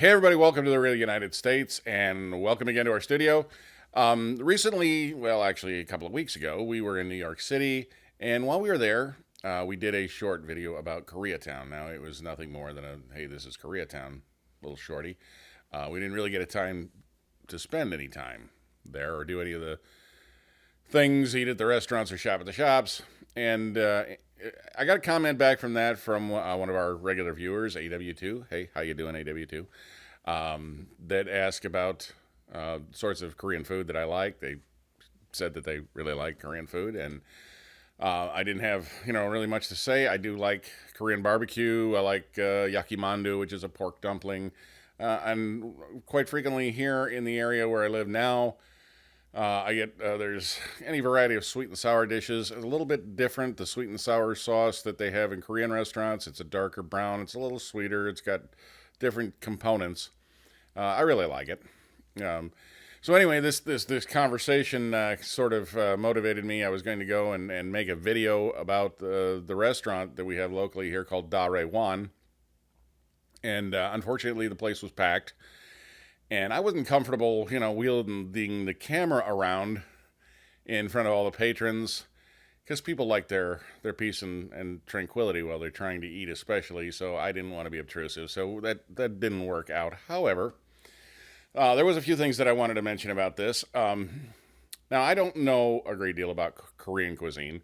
Hey, everybody, welcome to the real United States, and welcome again to our studio. Recently, well, actually, a couple of weeks ago, we were in New York City, and while we were there, we did a short video about Koreatown. Now, it was nothing more than hey, this is Koreatown, little shorty. We didn't really get a time to spend any time there or do any of the things, eat at the restaurants or shop at the shops. And I got a comment back from that from one of our regular viewers, AW2. Hey, how you doing, AW2? That asked about sorts of Korean food that I like. They said that they really like Korean food, and I didn't have really much to say. I do like Korean barbecue. I like yakimandu, which is a pork dumpling, and quite frequently here in the area where I live now. I get there's any variety of sweet and sour dishes. It's a little bit different. The sweet and sour sauce that they have in Korean restaurants, it's a darker brown. It's a little sweeter. It's got different components. I really like it. So anyway, this conversation sort of motivated me. I was going to go and make a video about the restaurant that we have locally here called Dare Wan, and unfortunately the place was packed. And I wasn't comfortable, wielding the camera around in front of all the patrons because people like their peace and tranquility while they're trying to eat, especially. So I didn't want to be obtrusive. So that didn't work out. However, there was a few things that I wanted to mention about this. Now, I don't know a great deal about Korean cuisine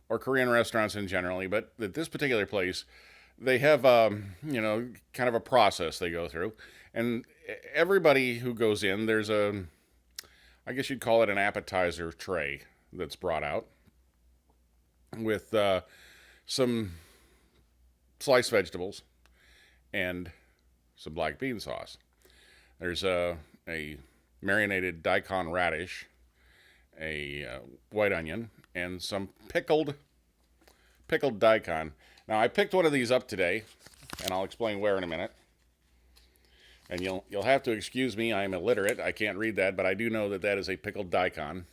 or Korean restaurants in generally, but at this particular place, they have, kind of a process they go through. And everybody who goes in, there's I guess you'd call it an appetizer tray that's brought out with some sliced vegetables and some black bean sauce. There's a marinated daikon radish, a white onion, and some pickled daikon. Now, I picked one of these up today, and I'll explain where in a minute. And you'll have to excuse me, I'm illiterate. I can't read that, but I do know that that is a pickled daikon.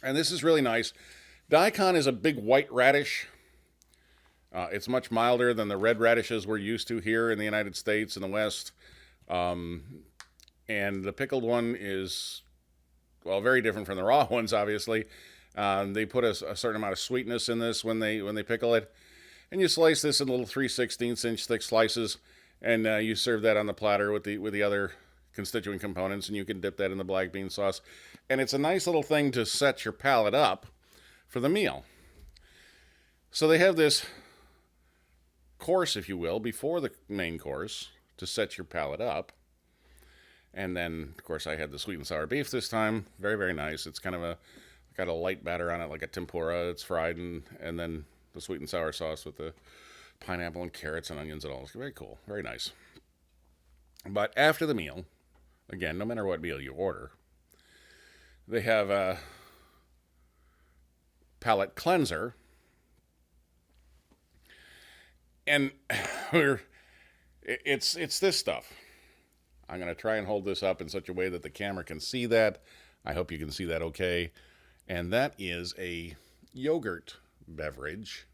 And this is really nice. Daikon is a big white radish. It's much milder than the red radishes we're used to here in the United States in the West. And the pickled one is, well, very different from the raw ones, obviously. They put a certain amount of sweetness in this when they pickle it. And you slice this in little 3/16-inch thick slices. And you serve that on the platter with the other constituent components, and you can dip that in the black bean sauce. And it's a nice little thing to set your palate up for the meal. So they have this course, if you will, before the main course to set your palate up. And then, of course, I had the sweet and sour beef this time. Very, very nice. It's kind of got a light batter on it, like a tempura. It's fried, and then the sweet and sour sauce with the pineapple and carrots and onions and all. It's very cool. Very nice. But after the meal, again, no matter what meal you order, they have a palate cleanser. And it's this stuff. I'm going to try and hold this up in such a way that the camera can see that. I hope you can see that okay. And that is a yogurt beverage.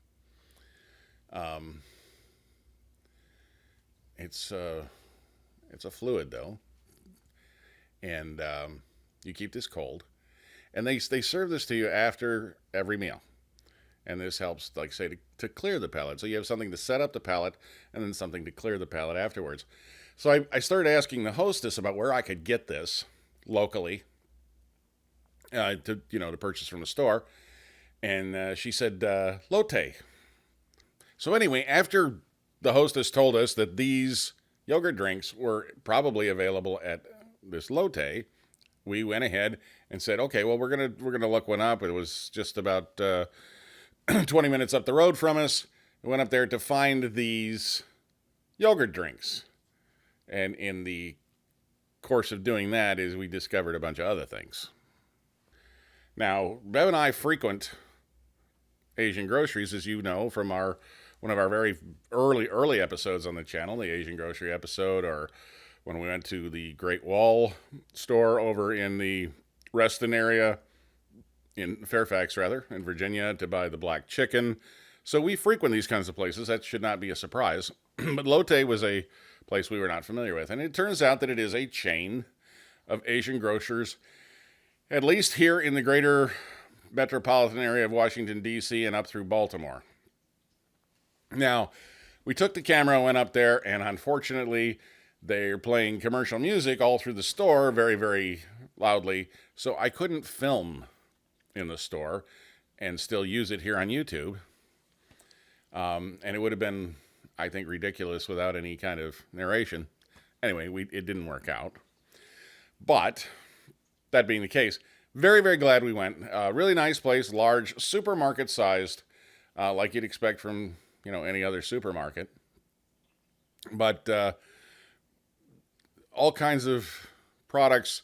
It's a fluid though, and you keep this cold, and they serve this to you after every meal, and this helps, like say, to clear the palate. So you have something to set up the palate, and then something to clear the palate afterwards. So I started asking the hostess about where I could get this locally, to purchase from the store, and she said Lotte. So anyway, after the hostess told us that these yogurt drinks were probably available at this Lotte, we went ahead and said, okay, well, we're gonna look one up. It was just about 20 minutes up the road from us. We went up there to find these yogurt drinks, and in the course of doing that, is we discovered a bunch of other things. Now, Bev and I frequent Asian groceries, as you know, from one of our very early episodes on the channel, the Asian grocery episode, or when we went to the Great Wall store over in the Reston area, in Fairfax rather, in Virginia, to buy the black chicken. So we frequent these kinds of places. That should not be a surprise. But Lotte was a place we were not familiar with. And it turns out that it is a chain of Asian grocers, at least here in the greater metropolitan area of Washington, D.C. and up through Baltimore. Now, we took the camera, went up there, and unfortunately, they're playing commercial music all through the store very, very loudly, so I couldn't film in the store and still use it here on YouTube. And it would have been, I think, ridiculous without any kind of narration. Anyway, it didn't work out. But, that being the case, very, very glad we went. Really nice place, large, supermarket-sized, like you'd expect from, any other supermarket. But all kinds of products,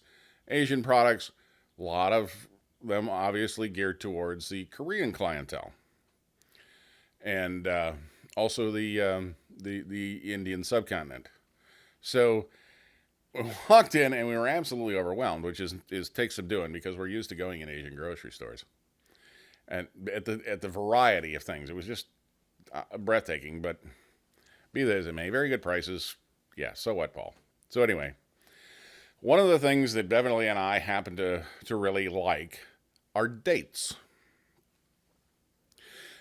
Asian products, a lot of them obviously geared towards the Korean clientele. And also the Indian subcontinent. So we walked in and we were absolutely overwhelmed, which takes some doing because we're used to going in Asian grocery stores. And at the variety of things, it was just breathtaking. But be that as it may, very good prices. Yeah, so what, Paul? So anyway, one of the things that Beverly and I happen to really like are dates.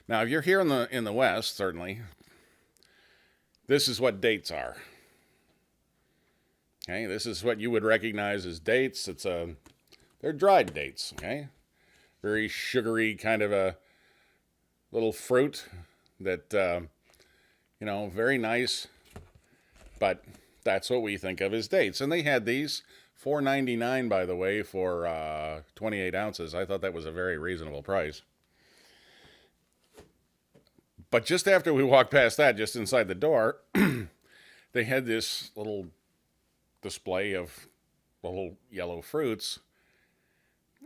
Now, if you're here in the West, certainly, this is what dates are. Okay, this is what you would recognize as dates. They're dried dates. Okay, very sugary kind of a little fruit that very nice, but that's what we think of as dates. And they had these $4.99, by the way, for 28 ounces. I thought that was a very reasonable price. But just after we walked past that, just inside the door, they had this little display of little yellow fruits.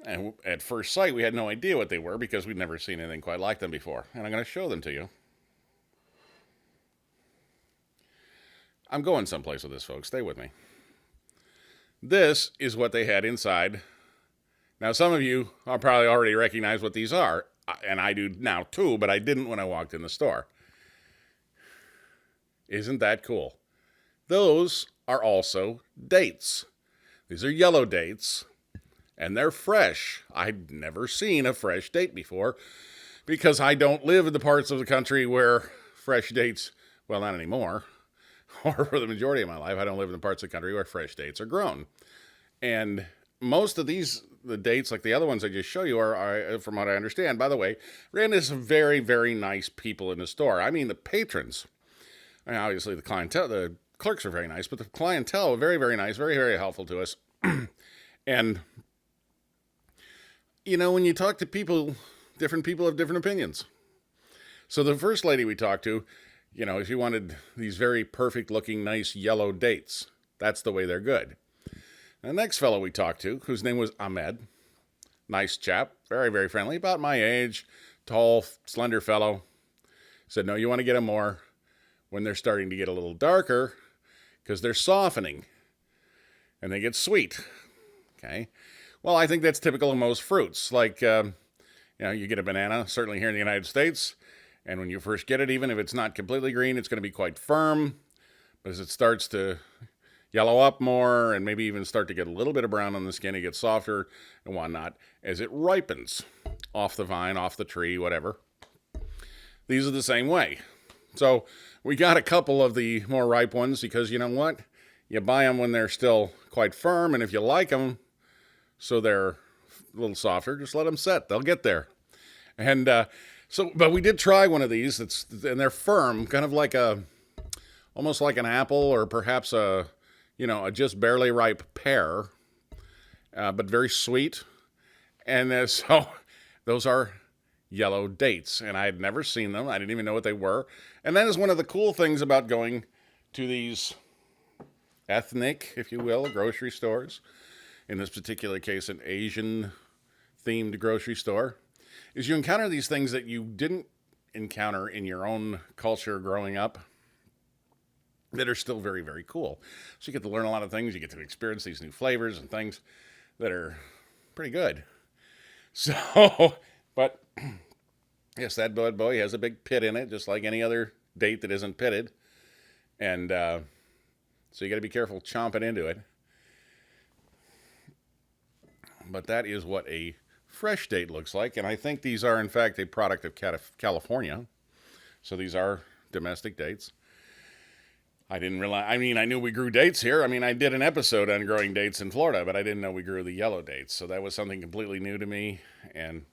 And at first sight, we had no idea what they were because we'd never seen anything quite like them before. And I'm going to show them to you. I'm going someplace with this, folks. Stay with me. This is what they had inside. Now, some of you are probably already recognize what these are. And I do now too, but I didn't when I walked in the store. Isn't that cool? Those are also dates. These are yellow dates, and they're fresh. I'd never seen a fresh date before because I don't live in the parts of the country where fresh dates, well, not anymore, or for the majority of my life, I don't live in the parts of the country where fresh dates are grown. And most of the dates, like the other ones I just show you, are, from what I understand, by the way, ran into some very, very nice people in the store. I mean, the patrons. I mean, obviously, the clientele, the clerks are very nice, but the clientele are very, very nice, very, very helpful to us. And, when you talk to people, different people have different opinions. So the first lady we talked to, she wanted these very perfect-looking, nice yellow dates. That's the way they're good. The next fellow we talked to, whose name was Ahmed, nice chap, very, very friendly, about my age, tall, slender fellow, said, no, you want to get them more when they're starting to get a little darker because they're softening and they get sweet. Okay. Well, I think that's typical of most fruits. Like, you get a banana, certainly here in the United States, and when you first get it, even if it's not completely green, it's going to be quite firm. But as it starts to yellow up more and maybe even start to get a little bit of brown on the skin, it gets softer and whatnot as it ripens off the vine, off the tree, whatever. These are the same way. So we got a couple of the more ripe ones because you know what? You buy them when they're still quite firm, and if you like them so they're a little softer, just let them set. They'll get there. And but we did try one of these, and they're firm, kind of like almost like an apple or perhaps a just barely ripe pear, but very sweet. And so those are yellow dates, and I had never seen them. I didn't even know what they were. And that is one of the cool things about going to these ethnic, if you will, grocery stores. In this particular case, an Asian-themed grocery store, is you encounter these things that you didn't encounter in your own culture growing up that are still very, very cool. So you get to learn a lot of things. You get to experience these new flavors and things that are pretty good. So, but yes, that bad boy has a big pit in it, just like any other date that isn't pitted. And So you got to be careful chomping into it. But that is what a fresh date looks like. And I think these are, in fact, a product of California. So these are domestic dates. I didn't realize, I mean, I knew we grew dates here. I mean, I did an episode on growing dates in Florida, but I didn't know we grew the yellow dates. So that was something completely new to me. And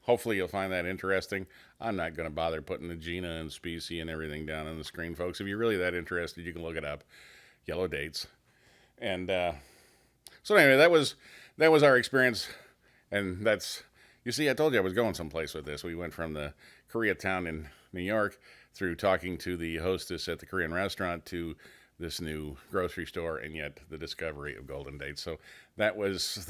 hopefully you'll find that interesting. I'm not going to bother putting the Gina and species and everything down on the screen, folks. If you're really that interested, you can look it up. Yellow dates. And so anyway, that was our experience. And that's, you see, I told you I was going someplace with this. We went from the Koreatown in New York through talking to the hostess at the Korean restaurant to this new grocery store, and yet the discovery of golden dates. So that was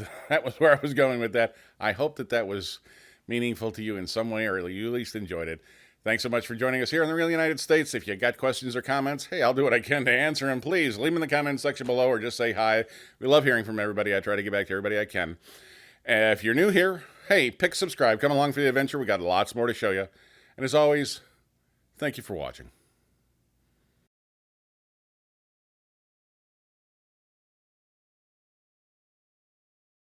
where I was going with that. I hope that was meaningful to you in some way, or you at least enjoyed it. Thanks so much for joining us here in the real United States. If you got questions or comments, hey, I'll do what I can to answer them. Please leave them in the comments section below, or just say hi. We love hearing from everybody. I try to get back to everybody I can. If you're new here, hey, pick subscribe. Come along for the adventure. We got lots more to show you. And as always, thank you for watching.